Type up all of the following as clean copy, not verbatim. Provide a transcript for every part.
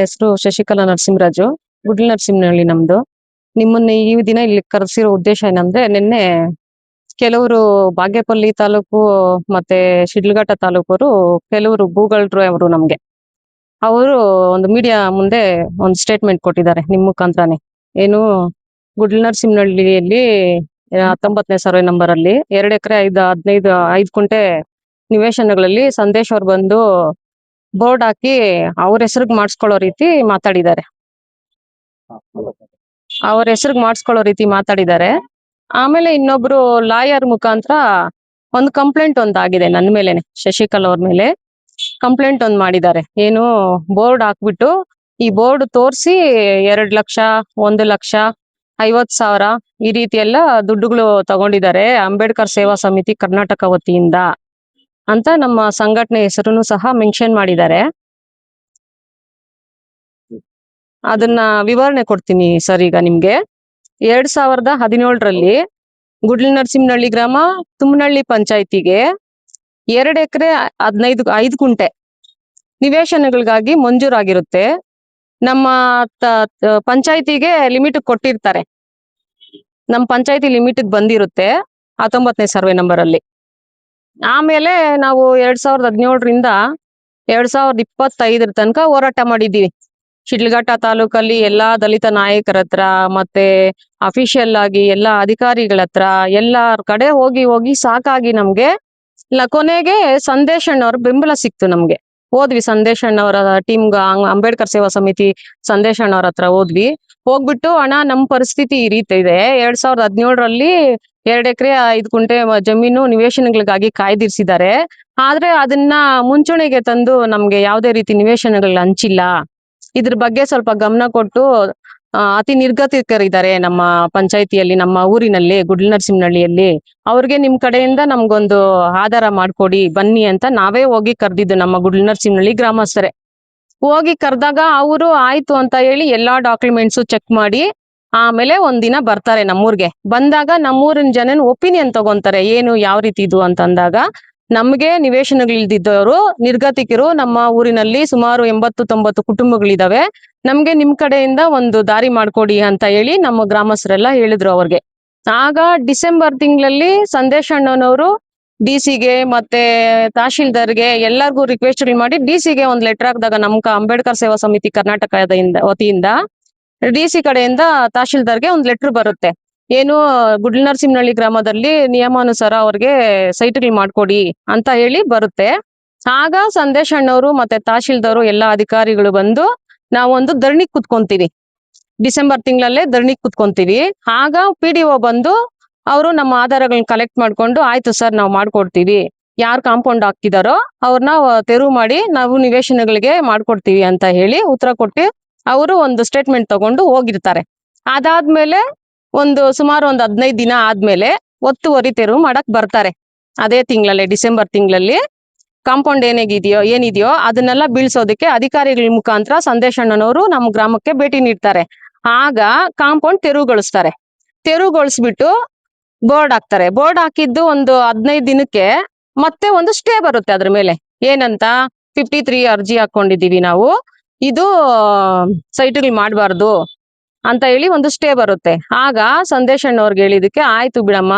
ಹೆಸರು ಶಶಿಕಲಾ ನರಸಿಂಹರಾಜು, ಗುಡ್ಲ ನರಸಿಂಹನಹಳ್ಳಿ ನಮ್ದು. ನಿಮ್ಮನ್ನ ಈ ದಿನ ಇಲ್ಲಿ ಕರೆಸಿರೋ ಉದ್ದೇಶ ಏನಂದ್ರೆ, ನಿನ್ನೆ ಕೆಲವರು ಬಾಗೇಪಲ್ಲಿ ತಾಲೂಕು ಮತ್ತೆ ಶಿಡ್ಲಘಟ್ಟ ತಾಲೂಕವರು ಕೆಲವರು ಭೂಗಳ್ರು ಅವರು ನಮ್ಗೆ ಅವರು ಒಂದು ಮೀಡಿಯಾ ಮುಂದೆ ಒಂದು ಸ್ಟೇಟ್ಮೆಂಟ್ ಕೊಟ್ಟಿದ್ದಾರೆ ನಿಮ್ ಮುಖಾಂತರನೇ. ಏನು, ಗುಡ್ಲ ನರಸಿಂಹನಹಳ್ಳಿಯಲ್ಲಿ 19ನೇ ಸರ್ವೆ ನಂಬರ್ ಅಲ್ಲಿ 2 ಎಕರೆ 5 ಕುಂಟೆ ನಿವೇಶನಗಳಲ್ಲಿ ಸಂದೇಶ್ ಅವ್ರು ಬಂದು ಬೋರ್ಡ್ ಹಾಕಿ ಅವ್ರ ಹೆಸರಿಗೆ ಮಾಡಿಸ್ಕೊಳ್ಳೋ ರೀತಿ ಮಾತಾಡಿದ್ದಾರೆ. ಆಮೇಲೆ ಇನ್ನೊಬ್ರು ಲಾಯರ್ ಮುಖಾಂತರ ಒಂದು ಕಂಪ್ಲೇಂಟ್ ಆಗಿದೆ ನನ್ನ ಮೇಲೆನೆ, ಶಶಿಕಲಾ ಅವ್ರ ಮೇಲೆ ಕಂಪ್ಲೇಂಟ್ ಮಾಡಿದ್ದಾರೆ. ಏನು, ಬೋರ್ಡ್ ಹಾಕ್ಬಿಟ್ಟು ಈ ಬೋರ್ಡ್ ತೋರಿಸಿ 2 ಲಕ್ಷ 1 ಲಕ್ಷ 50,000 ಈ ರೀತಿ ಎಲ್ಲ ದುಡ್ಡುಗಳು ತಗೊಂಡಿದ್ದಾರೆ ಅಂಬೇಡ್ಕರ್ ಸೇವಾ ಸಮಿತಿ ಕರ್ನಾಟಕ ವತಿಯಿಂದ ಅಂತ ನಮ್ಮ ಸಂಘಟನೆ ಹೆಸರನ್ನು ಸಹ ಮೆನ್ಷನ್ ಮಾಡಿದ್ದಾರೆ. ಅದನ್ನ ವಿವರಣೆ ಕೊಡ್ತೀನಿ ಸರ್. ಈಗ ನಿಮ್ಗೆ 2017ರಲ್ಲಿ ಗುಡ್ಲ ನರಸಿಂಹನಹಳ್ಳಿ ಗ್ರಾಮ ತುಮ್ಮನಹಳ್ಳಿ ಪಂಚಾಯಿತಿಗೆ 2 ಎಕರೆ 5 ಕುಂಟೆ ನಿವೇಶನಗಳಿಗಾಗಿ ಮಂಜೂರಾಗಿರುತ್ತೆ. ನಮ್ಮ ಪಂಚಾಯಿತಿಗೆ ಲಿಮಿಟ್ ಕೊಟ್ಟಿರ್ತಾರೆ. ನಮ್ಮ ಪಂಚಾಯಿತಿ ಲಿಮಿಟ್ ಬಂದಿರುತ್ತೆ 19ನೇ ಸರ್ವೆ ನಂಬರ್ ಅಲ್ಲಿ. ಆಮೇಲೆ ನಾವು 2017ರಿಂದ 2025 ತನಕ ಹೋರಾಟ ಮಾಡಿದ್ದೀವಿ. ಶಿಡ್ಲಘಟ್ಟ ತಾಲೂಕಲ್ಲಿ ಎಲ್ಲಾ ದಲಿತ ನಾಯಕರ ಹತ್ರ ಮತ್ತೆ ಅಫಿಷಿಯಲ್ ಆಗಿ ಎಲ್ಲಾ ಅಧಿಕಾರಿಗಳ ಹತ್ರ ಎಲ್ಲಾರ ಕಡೆ ಹೋಗಿ ಸಾಕಾಗಿ ನಮ್ಗೆ ಕೊನೆಗೆ ಸಂದೇಶ್ ಅಣ್ಣವ್ರ ಬೆಂಬಲ ಸಿಕ್ತು. ನಮ್ಗೆ ಹೋದ್ವಿ ಸಂದೇಶ್ ಅಣ್ಣವರ ಟೀಮ್ಗ, ಅಂಬೇಡ್ಕರ್ ಸೇವಾ ಸಮಿತಿ ಸಂದೇಶ್ ಅಣ್ಣವ್ರ ಹತ್ರ ಹೋಗ್ಬಿಟ್ಟು, ಅಣ್ಣ ನಮ್ ಪರಿಸ್ಥಿತಿ ಈ ರೀತಿ ಇದೆ, 2017ರಲ್ಲಿ 2 ಎಕರೆ 5 ಕುಂಟೆ ಜಮೀನು ನಿವೇಶನಗಳಿಗಾಗಿ ಕಾಯ್ದಿರಿಸಿದ್ದಾರೆ. ಆದ್ರೆ ಅದನ್ನ ಮುಂಚೂಣಿಗೆ ತಂದು ನಮ್ಗೆ ಯಾವುದೇ ರೀತಿ ನಿವೇಶನಗಳನ್ನ ಹಂಚಿಲ್ಲ. ಇದ್ರ ಬಗ್ಗೆ ಸ್ವಲ್ಪ ಗಮನ ಕೊಟ್ಟು, ಅತಿ ನಿರ್ಗತಿಕರಿದ್ದಾರೆ ನಮ್ಮ ಪಂಚಾಯಿತಿಯಲ್ಲಿ, ನಮ್ಮ ಊರಿನಲ್ಲಿ ಗುಡ್ಲ ನರಸಿಂಹನಹಳ್ಳಿಯಲ್ಲಿ, ಅವ್ರಿಗೆ ನಿಮ್ ಕಡೆಯಿಂದ ನಮ್ಗೊಂದು ಆಧಾರ ಮಾಡ್ಕೊಡಿ ಬನ್ನಿ ಅಂತ ನಾವೇ ಹೋಗಿ ಕರ್ದಿದ್ದು. ನಮ್ಮ ಗುಡ್ಲ ನರಸಿಂಹನಹಳ್ಳಿ ಗ್ರಾಮಸ್ಥರೇ ಹೋಗಿ ಕರೆದಾಗ ಅವರು ಆಯ್ತು ಅಂತ ಹೇಳಿ ಎಲ್ಲಾ ಡಾಕ್ಯುಮೆಂಟ್ಸ್ ಚೆಕ್ ಮಾಡಿ ಆಮೇಲೆ ಒಂದಿನ ಬರ್ತಾರೆ ನಮ್ಮೂರ್ಗೆ. ಬಂದಾಗ ನಮ್ಮೂರಿನ ಜನನ ಒಪಿನಿಯನ್ ತಗೊಂತಾರೆ, ಏನು ಯಾವ ರೀತಿ ಇದು ಅಂತ ಅಂದಾಗ, ನಮ್ಗೆ ನಿವೇಶನಗಳಿಲ್ದಿದ್ದವರು ನಿರ್ಗತಿಕರು ನಮ್ಮ ಊರಿನಲ್ಲಿ ಸುಮಾರು 80-90 ಕುಟುಂಬಗಳಿದಾವೆ, ನಮ್ಗೆ ನಿಮ್ ಕಡೆಯಿಂದ ಒಂದು ದಾರಿ ಮಾಡ್ಕೊಡಿ ಅಂತ ಹೇಳಿ ನಮ್ಮ ಗ್ರಾಮಸ್ಥರೆಲ್ಲ ಹೇಳಿದ್ರು ಅವ್ರಿಗೆ. ಆಗ ಡಿಸೆಂಬರ್ ತಿಂಗಳಲ್ಲಿ ಸಂದೇಶ್ ಅಣ್ಣನವರು ಡಿಸಿಗೆ ಮತ್ತೆ ತಹಶೀಲ್ದಾರ್ಗೆ ಎಲ್ಲರಿಗೂ ರಿಕ್ವೆಸ್ಟ್ ಮಾಡಿ ಡಿಸಿಗೆ ಒಂದು ಲೆಟರ್ ಹಾಕಿದಾಗ, ನಮ್ಮ ಅಂಬೇಡ್ಕರ್ ಸೇವಾ ಸಮಿತಿ ಕರ್ನಾಟಕದ ವತಿಯಿಂದ ಡಿಸಿ ಕಡೆಯಿಂದ ತಹಶೀಲ್ದಾರ್ಗೆ ಒಂದು ಲೆಟರ್ ಬರುತ್ತೆ. ಏನು, ಗುಡ್ಲ ನರಸಿಂಹನಹಳ್ಳಿ ಗ್ರಾಮದಲ್ಲಿ ನಿಯಮಾನುಸಾರ ಅವ್ರಿಗೆ ಸೈಟ್ಗಳು ಮಾಡ್ಕೊಡಿ ಅಂತ ಹೇಳಿ ಬರುತ್ತೆ. ಆಗ ಸಂದೇಶ್ ಅಣ್ಣವರು ಮತ್ತೆ ತಹಶೀಲ್ದಾರು ಎಲ್ಲಾ ಅಧಿಕಾರಿಗಳು ಬಂದು ನಾವೊಂದು ಧರಣಿ ಕುತ್ಕೊಂತೀವಿ. ಡಿಸೆಂಬರ್ ತಿಂಗಳಲ್ಲೇ ಧರಣಿ ಕುತ್ಕೊಂತೀವಿ. ಆಗ PDO ಬಂದು ಅವರು ನಮ್ಮ ಆಧಾರಗಳನ್ನ ಕಲೆಕ್ಟ್ ಮಾಡ್ಕೊಂಡು, ಆಯ್ತು ಸರ್ ನಾವು ಮಾಡ್ಕೊಡ್ತೀವಿ, ಯಾರು ಕಾಂಪೌಂಡ್ ಹಾಕ್ತಿದಾರೋ ಅವ್ರನ್ನ ತೆರವು ಮಾಡಿ ನಾವು ನಿವೇಶನಗಳಿಗೆ ಮಾಡ್ಕೊಡ್ತೀವಿ ಅಂತ ಹೇಳಿ ಉತ್ತರ ಕೊಟ್ಟು ಅವರು ಒಂದು ಸ್ಟೇಟ್ಮೆಂಟ್ ತಗೊಂಡು ಹೋಗಿರ್ತಾರೆ. ಅದಾದ್ಮೇಲೆ ಸುಮಾರು ಒಂದು 15 ದಿನ ಆದ್ಮೇಲೆ ಒತ್ತುವರಿ ತೆರವು ಮಾಡಕ್ ಬರ್ತಾರೆ. ಅದೇ ತಿಂಗಳಲ್ಲಿ, ಡಿಸೆಂಬರ್ ತಿಂಗಳಲ್ಲಿ ಕಾಂಪೌಂಡ್ ಏನಿದೆಯೋ ಅದನ್ನೆಲ್ಲ ಬೀಳ್ಸೋದಕ್ಕೆ ಅಧಿಕಾರಿಗಳ ಮುಖಾಂತರ ಸಂದೇಶ್ ಅಣ್ಣನವರು ನಮ್ಮ ಗ್ರಾಮಕ್ಕೆ ಭೇಟಿ ನೀಡ್ತಾರೆ. ಆಗ ಕಾಂಪೌಂಡ್ ತೆರವುಗೊಳಿಸ್ಬಿಟ್ಟು ಬೋರ್ಡ್ ಹಾಕ್ತಾರೆ. ಬೋರ್ಡ್ ಹಾಕಿದ್ದು ಒಂದು 15 ದಿನಕ್ಕೆ ಮತ್ತೆ ಒಂದು ಸ್ಟೇ ಬರುತ್ತೆ ಅದ್ರ ಮೇಲೆ. ಏನಂತ, 53 ಅರ್ಜಿ ಹಾಕೊಂಡಿದೀವಿ ನಾವು, ಇದು ಸೈಟ್ಗಳು ಮಾಡಬಾರ್ದು ಅಂತ ಹೇಳಿ ಒಂದು ಸ್ಟೇ ಬರುತ್ತೆ. ಆಗ ಸಂದೇಶ್ ಅಣ್ಣವ್ರಿಗೆ ಹೇಳಿದಕ್ಕೆ, ಆಯ್ತು ಬಿಡಮ್ಮ,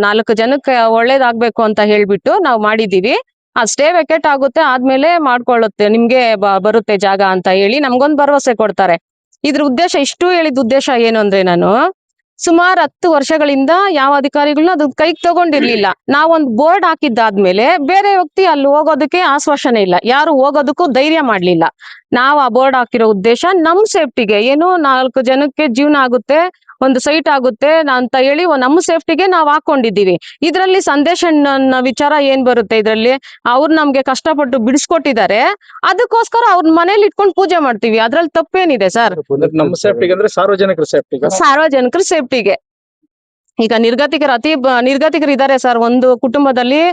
4 ಜನಕ್ಕೆ ಒಳ್ಳೇದಾಗ್ಬೇಕು ಅಂತ ಹೇಳ್ಬಿಟ್ಟು ನಾವು ಮಾಡಿದೀವಿ, ಆ ಸ್ಟೇ ವೆಕೇಟ್ ಆಗುತ್ತೆ, ಆದ್ಮೇಲೆ ಮಾಡ್ಕೊಳ್ಳುತ್ತೆ, ನಿಮ್ಗೆ ಬರುತ್ತೆ ಜಾಗ ಅಂತ ಹೇಳಿ ನಮ್ಗೊಂದು ಭರವಸೆ ಕೊಡ್ತಾರೆ. ಇದ್ರ ಉದ್ದೇಶ, ಇಷ್ಟು ಹೇಳಿದ ಉದ್ದೇಶ ಏನು ಅಂದ್ರೆ, ನಾನು ಸುಮಾರು 10 ವರ್ಷಗಳಿಂದ ಯಾವ ಅಧಿಕಾರಿಗಳನ್ನ ಅದು ಕೈಗೆ ತಗೊಂಡಿರ್ಲಿಲ್ಲ. ನಾವೊಂದು ಬೋರ್ಡ್ ಹಾಕಿದ್ದಾದ್ಮೇಲೆ ಬೇರೆ ವ್ಯಕ್ತಿ ಅಲ್ಲಿ ಹೋಗೋದಕ್ಕೆ ಆಶ್ವಾಸನೆ ಇಲ್ಲ, ಯಾರು ಹೋಗೋದಕ್ಕೂ ಧೈರ್ಯ ಮಾಡ್ಲಿಲ್ಲ. ನಾವು ಆ ಬೋರ್ಡ್ ಹಾಕಿರೋ ಉದ್ದೇಶ ನಮ್ ಸೇಫ್ಟಿಗೆ, ಏನು 4 ಜನಕ್ಕೆ ಜೀವನ ಆಗುತ್ತೆ, ಒಂದು ಸೈಟ್ ಆಗುತ್ತೆ ಅಂತ ಹೇಳಿ ನಮ್ಮ ಸೇಫ್ಟಿಗೆ ನಾವು ಹಾಕೊಂಡಿದ್ದೀವಿ. ಇದ್ರಲ್ಲಿ ಸಂದೇಶ್ ಅಣ್ಣನ ವಿಚಾರ ಏನ್ ಬರುತ್ತೆ, ಇದ್ರಲ್ಲಿ ಅವ್ರು ನಮ್ಗೆ ಕಷ್ಟಪಟ್ಟು ಬಿಡಿಸ್ಕೊಟ್ಟಿದ್ದಾರೆ, ಅದಕ್ಕೋಸ್ಕರ ಅವ್ರ ಮನೇಲಿ ಇಟ್ಕೊಂಡು ಪೂಜೆ ಮಾಡ್ತೀವಿ, ಅದ್ರಲ್ಲಿ ತಪ್ಪೇನಿದೆ ಸರ್? ನಮ್ಮ ಸೇಫ್ಟಿಗೆ ಅಂದ್ರೆ ಸಾರ್ವಜನಿಕರ ಸೇಫ್ಟಿಗೆ. ಈಗ ನಿರ್ಗತಿಕರು ಇದ್ದಾರೆ ಸರ್. ಒಂದು ಕುಟುಂಬದಲ್ಲಿ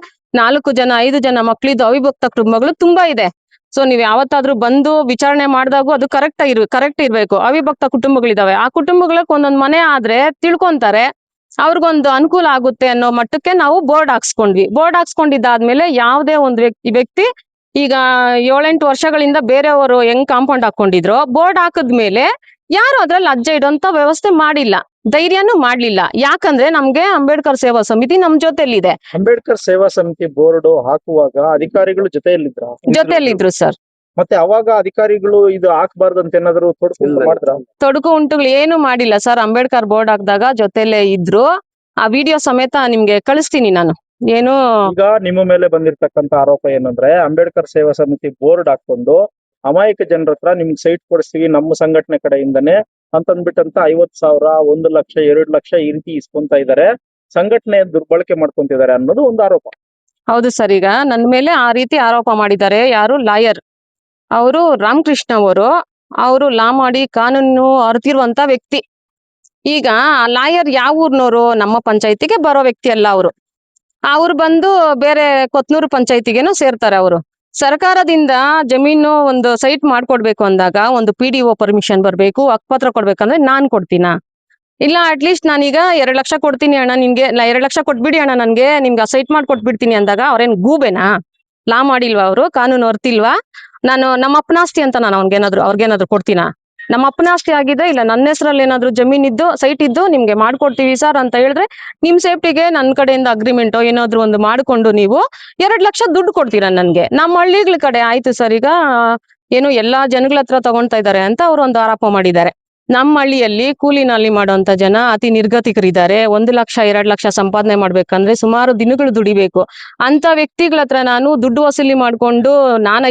4 ಜನ 5 ಜನ ಮಕ್ಳಿದ್ದು ಅವಿಭಕ್ತ ಕುಟುಂಬಗಳು ತುಂಬಾ ಇದೆ. ಸೊ ನೀವ್ ಯಾವತ್ತಾದ್ರೂ ಬಂದು ವಿಚಾರಣೆ ಮಾಡಿದಾಗೂ ಅದು ಕರೆಕ್ಟ್ ಇರ್ಬೇಕು. ಅವಿಭಕ್ತ ಕುಟುಂಬಗಳಿದಾವೆ, ಆ ಕುಟುಂಬಗಳಿಗೆ ಒಂದೊಂದು ಮನೆ ಆದ್ರೆ ತಿಳ್ಕೊಂತಾರೆ, ಅವ್ರಿಗೊಂದು ಅನುಕೂಲ ಆಗುತ್ತೆ ಅನ್ನೋ ಮಟ್ಟಕ್ಕೆ ನಾವು ಬೋರ್ಡ್ ಹಾಕ್ಸ್ಕೊಂಡ್ವಿ. ಬೋರ್ಡ್ ಹಾಕ್ಸ್ಕೊಂಡಿದ್ದಾದ್ಮೇಲೆ ಯಾವುದೇ ಒಂದು ವ್ಯಕ್ತಿ ಈಗ 7-8 ವರ್ಷಗಳಿಂದ ಬೇರೆಯವರು ಹೆಂಗ್ ಕಾಂಪೌಂಡ್ ಹಾಕೊಂಡಿದ್ರು, ಬೋರ್ಡ್ ಹಾಕದ್ಮೇಲೆ ಯಾರು ಅದ್ರಲ್ಲಿ ಅಜ್ಜೆ ಇಡುವಂತ ವ್ಯವಸ್ಥೆ ಮಾಡಿಲ್ಲ, ಧೈರ್ಯನೂ ಮಾಡ್ಲಿಲ್ಲ. ಯಾಕಂದ್ರೆ ನಮ್ಗೆ ಅಂಬೇಡ್ಕರ್ ಸೇವಾ ಸಮಿತಿ ನಮ್ ಜೊತೆಲಿದೆ. ಅಂಬೇಡ್ಕರ್ ಸೇವಾ ಸಮಿತಿ ಬೋರ್ಡ್ ಹಾಕುವಾಗ ಅಧಿಕಾರಿಗಳು ಜೊತೆಲಿದ್ರು ಸರ್. ಮತ್ತೆ ಅವಾಗ ಅಧಿಕಾರಿಗಳು ಇದು ಹಾಕ್ಬಾರ್ದು ಅಂತ ಏನಾದ್ರು ಮಾಡಿದ್ರ? ತೊಡಕು ಉಂಟುಗಳು ಏನು ಮಾಡಿಲ್ಲ ಸರ್. ಅಂಬೇಡ್ಕರ್ ಬೋರ್ಡ್ ಹಾಕಿದಾಗ ಜೊತೆಲೆ ಇದ್ರು. ಆ ವಿಡಿಯೋ ಸಮೇತ ನಿಮ್ಗೆ ಕಳಿಸ್ತೀನಿ ನಾನು. ಏನು ಈಗ ನಿಮ್ಮ ಮೇಲೆ ಬಂದಿರತಕ್ಕಂತ ಆರೋಪ ಏನಂದ್ರೆ ಅಂಬೇಡ್ಕರ್ ಸೇವಾ ಸಮಿತಿ ಬೋರ್ಡ್ ಹಾಕೊಂಡು ಅಮಾಯಕ ಜನರ ಹತ್ರ ನಿಮ್ಗೆ ಸೈಟ್ ಕೊಡಿಸ್ತೀವಿ ನಮ್ಮ ಸಂಘಟನೆ ಕಡೆಯಿಂದನೇ ಅಂತಂದ್ಬಿಟ್ಟಂತ 50,000, 1 ಲಕ್ಷ, 2 ಲಕ್ಷ ಈ ರೀತಿ ಇಸ್ಕೊಂತ ಇದಾರೆ, ಸಂಘಟನೆ ದುರ್ಬಳಕೆ ಮಾಡ್ಕೊಂತಿದ್ದಾರೆ ಅನ್ನೋದು ಒಂದು ಆರೋಪ. ಹೌದು ಸರ್. ಈಗ ನನ್ನ ಮೇಲೆ ಆ ರೀತಿ ಆರೋಪ ಮಾಡಿದ್ದಾರೆ. ಯಾರು ಲಾಯರ್ ಅವರು, ರಾಮಕೃಷ್ಣ ಅವರು ಲಾ ಮಾಡಿ ಕಾನೂನು ಅರ್ತಿರುವಂತ ವ್ಯಕ್ತಿ. ಈಗ ಆ ಲಾಯರ್ ಯಾವ ಊರ್ನವರು? ನಮ್ಮ ಪಂಚಾಯತಿಗೆ ಬರೋ ವ್ಯಕ್ತಿ ಅಲ್ಲ ಅವರು. ಅವ್ರು ಬಂದು ಬೇರೆ ಕೊತ್ನೂರು ಪಂಚಾಯತಿಗೇನೋ ಸೇರ್ತಾರೆ. ಅವರು ಸರ್ಕಾರದಿಂದ ಜಮೀನು ಒಂದು ಸೈಟ್ ಮಾಡ್ಕೊಡ್ಬೇಕು ಅಂದಾಗ ಒಂದು PDO ಪರ್ಮಿಷನ್ ಬರ್ಬೇಕು, ಹಕ್ಕುಪತ್ರ ಕೊಡ್ಬೇಕಂದ್ರೆ ನಾನ್ ಕೊಡ್ತೀನ? ಇಲ್ಲ ಅಟ್ಲೀಸ್ಟ್ ನಾನೀಗ 2 ಲಕ್ಷ ಕೊಡ್ತೀನಿ ಅಣ್ಣ ನಿನ್ಗೆ, 2 ಲಕ್ಷ ಕೊಟ್ಬಿಡಿ ಅಣ್ಣ ನನ್ಗೆ, ನಿಮ್ಗೆ ಆ ಸೈಟ್ ಮಾಡ್ಕೊಟ್ಬಿಡ್ತೀನಿ ಅಂದಾಗ ಅವ್ರೇನ್ ಗೂಬೆನಾ? ಲಾ ಮಾಡಿಲ್ವಾ ಅವರು? ಕಾನೂನು ಅರ್ತಿಲ್ವಾ? ನಾನು ನಮ್ಮ ಅಪ್ಪನಾಸ್ತಿ ಅಂತ ನಾನು ಅವ್ರಿಗೇನಾದ್ರು ಕೊಡ್ತೀನ? ನಮ್ಮ ಅಪ್ಪನಾಸ್ತಿ ಆಗಿದೆ, ಇಲ್ಲ ನನ್ನ ಹೆಸರಲ್ಲಿ ಏನಾದ್ರು ಜಮೀನ್ ಇದ್ದು ಸೈಟ್ ಇದ್ದು ನಿಮ್ಗೆ ಮಾಡ್ಕೊಡ್ತೀವಿ ಸರ್ ಅಂತ ಹೇಳಿದ್ರೆ ನಿಮ್ ಸೇಫ್ಟಿಗೆ ನನ್ನ ಕಡೆಯಿಂದ ಅಗ್ರಿಮೆಂಟ್ ಏನಾದ್ರು ಒಂದು ಮಾಡ್ಕೊಂಡು ನೀವು 2 ಲಕ್ಷ ದುಡ್ಡು ಕೊಡ್ತೀರಾ ನನ್ಗೆ. ನಮ್ಮ ಹಳ್ಳಿಗಳ ಕಡೆ ಆಯ್ತು ಸರ್. ಈಗ ಏನು ಎಲ್ಲಾ ಜನಗಳ ಹತ್ರ ತಗೊಳ್ತಾ ಇದ್ದಾರೆ ಅಂತ ಅವ್ರು ಒಂದು ಆರೋಪ ಮಾಡಿದ್ದಾರೆ. ನಮ್ಮ ಹಳ್ಳಿಯಲ್ಲಿ ಕೂಲಿನಲ್ಲಿ ಮಾಡುವಂತ ಜನ ಅತಿ ನಿರ್ಗತಿಕರಿದ್ದಾರೆ. 1 ಲಕ್ಷ 2 ಲಕ್ಷ ಸಂಪಾದನೆ ಮಾಡ್ಬೇಕಂದ್ರೆ ಸುಮಾರು ದಿನಗಳು ದುಡಿಬೇಕು. ಅಂತ ವ್ಯಕ್ತಿಗಳ ಹತ್ರ ನಾನು ದುಡ್ಡು ವಸೂಲಿ ಮಾಡ್ಕೊಂಡು ನಾನು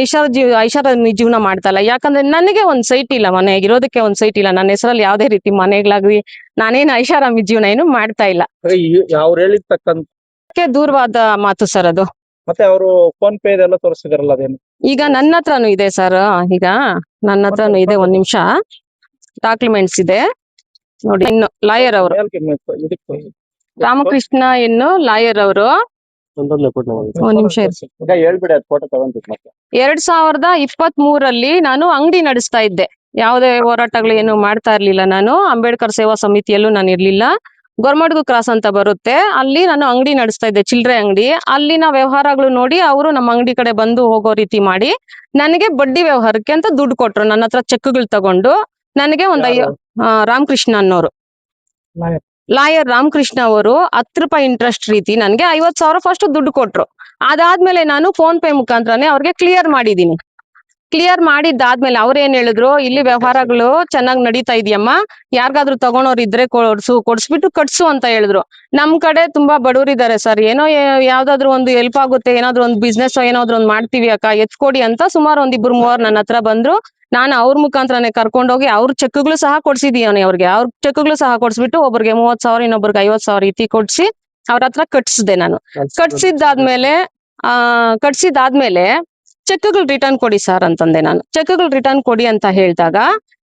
ಐಷಾರಾಮಿ ಜೀವನ ಮಾಡ್ತಲ್ಲ. ಯಾಕಂದ್ರೆ ನನಗೆ ಒಂದ್ ಸೈಟ್ ಇಲ್ಲ, ಮನೆಗೆ ಇರೋದಕ್ಕೆ ಒಂದ್ ಸೈಟ್ ಇಲ್ಲ. ನನ್ನ ಹೆಸರಲ್ಲಿ ಯಾವ್ದೇ ರೀತಿ ಮನೆಗಳಾಗ್ಲಿ ನಾನೇನು ಐಷಾರಾಮಿ ಜೀವನ ಏನು ಮಾಡ್ತಾ ಇಲ್ಲ. ಅವ್ರು ಹೇಳಿರ್ತಕ್ಕಂತ ದೂರವಾದ ಮಾತು ಸರ್ ಅದು. ಮತ್ತೆ ಅವರು ಫೋನ್ ಪೇ ಇದೆಲ್ಲ ತೋರಿಸಿದಾರಲ್ಲ, ಅದೇನು? ಈಗ ನನ್ನ ಹತ್ರನೂ ಇದೆ ಸರ್. ಈಗ ನನ್ನ ಹತ್ರನೂ ಇದೆ, 1 ನಿಮಿಷ ಡಾಕ್ಯುಮೆಂಟ್ಸ್ ಇದೆ ನೋಡಿ. ಇನ್ನು ಲಾಯರ್ ಅವರು ರಾಮಕೃಷ್ಣ ಲಾಯರ್ ಅವರು 1 ನಿಮಿಷ ಹೇಳ್ಬಿಡಿ, ಅದು ಫೋಟೋ ತಗೊಂತೀನಿ. ಮತ್ತೆ 2023 ನಾನು ಅಂಗಡಿ ನಡೆಸ್ತಾ ಇದ್ದೆ. ಯಾವುದೇ ಹೋರಾಟಗಳು ಏನು ಮಾಡ್ತಾ ಇರ್ಲಿಲ್ಲ. ನಾನು ಅಂಬೇಡ್ಕರ್ ಸೇವಾ ಸಮಿತಿಯಲ್ಲೂ ನಾನು ಇರ್ಲಿಲ್ಲ. ಗೊರ್ಮಡ್ಗು ಕ್ರಾಸ್ ಅಂತ ಬರುತ್ತೆ, ಅಲ್ಲಿ ನಾನು ಅಂಗಡಿ ನಡೆಸ್ತಾ ಇದ್ದೆ, ಚಿಲ್ಲರೆ ಅಂಗಡಿ. ಅಲ್ಲಿನ ವ್ಯವಹಾರಗಳು ನೋಡಿ ಅವರು ನಮ್ಮ ಅಂಗಡಿ ಕಡೆ ಬಂದು ಹೋಗೋ ರೀತಿ ಮಾಡಿ ನನಗೆ ಬಡ್ಡಿ ವ್ಯವಹಾರಕ್ಕೆ ಅಂತ ದುಡ್ಡು ಕೊಟ್ರು. ನನ್ನ ಹತ್ರ ಚೆಕ್ಗಳು ತಗೊಂಡು ನನಗೆ ರಾಮಕೃಷ್ಣ ಅನ್ನೋರು, ಲಾಯರ್ ರಾಮಕೃಷ್ಣ ಅವರು 10 ರೂಪಾಯಿ ಇಂಟ್ರೆಸ್ಟ್ ರೀತಿ ನನ್ಗೆ 50,000 ಫಸ್ಟ್ ದುಡ್ಡು ಕೊಟ್ರು. ಅದಾದ್ಮೇಲೆ ನಾನು ಫೋನ್ ಪೇ ಮುಖಾಂತರನೇ ಅವ್ರಿಗೆ ಕ್ಲಿಯರ್ ಮಾಡಿದೀನಿ. ಕ್ಲಿಯರ್ ಮಾಡಿದ್ದಾದ್ಮೇಲೆ ಅವ್ರ ಏನ್ ಹೇಳಿದ್ರು, ಇಲ್ಲಿ ವ್ಯವಹಾರಗಳು ಚೆನ್ನಾಗಿ ನಡೀತಾ ಇದೆಯಮ್ಮ, ಯಾರಿಗಾದ್ರೂ ತಗೊಳೋರ್ ಇದ್ರೆ ಕೊಡ್ಸ್ಬಿಟ್ಟು ಕಟ್ಸು ಅಂತ ಹೇಳಿದ್ರು. ನಮ್ ಕಡೆ ತುಂಬಾ ಬಡವರಿದ್ದಾರೆ ಸರ್, ಏನೋ ಯಾವ್ದಾದ್ರು ಒಂದು ಹೆಲ್ಪ್ ಆಗುತ್ತೆ, ಏನಾದ್ರು ಒಂದು ಬಿಸ್ನೆಸ್ ಏನಾದ್ರು ಒಂದು ಮಾಡ್ತೀವಿ ಅಕ್ಕ, ಎತ್ಕೊಡಿ ಅಂತ ಸುಮಾರು 1-2-3 ನನ್ನ ಹತ್ರ ಬಂದ್ರು. ನಾನು ಅವ್ರ ಮುಖಾಂತರನೇ ಕರ್ಕೊಂಡೋಗಿ ಅವ್ರ ಚೆಕ್ಗಳು ಸಹ ಕೊಡ್ಸಿದೀನಿ ಅವ್ರಿಗೆ. ಅವ್ರ ಚೆಕ್ಗಳು ಸಹ ಕೊಡ್ಸ್ಬಿಟ್ಟು ಒಬ್ರಿಗೆ 30,000 ಇನ್ನೊಬ್ರಿಗೆ 50,000 ರೀತಿ ಕೊಡ್ಸಿ ಅವ್ರ ಹತ್ರ ಕಟ್ಸಿದೆ ನಾನು. ಕಟ್ಸಿದಾದ್ಮೇಲೆ ಚೆಕ್ಗಳು ರಿಟರ್ನ್ ಕೊಡಿ ಸರ್ ಅಂತಂದೆ ನಾನು. ಚೆಕ್ಗಳು ರಿಟರ್ನ್ ಕೊಡಿ ಅಂತ ಹೇಳಿದಾಗ,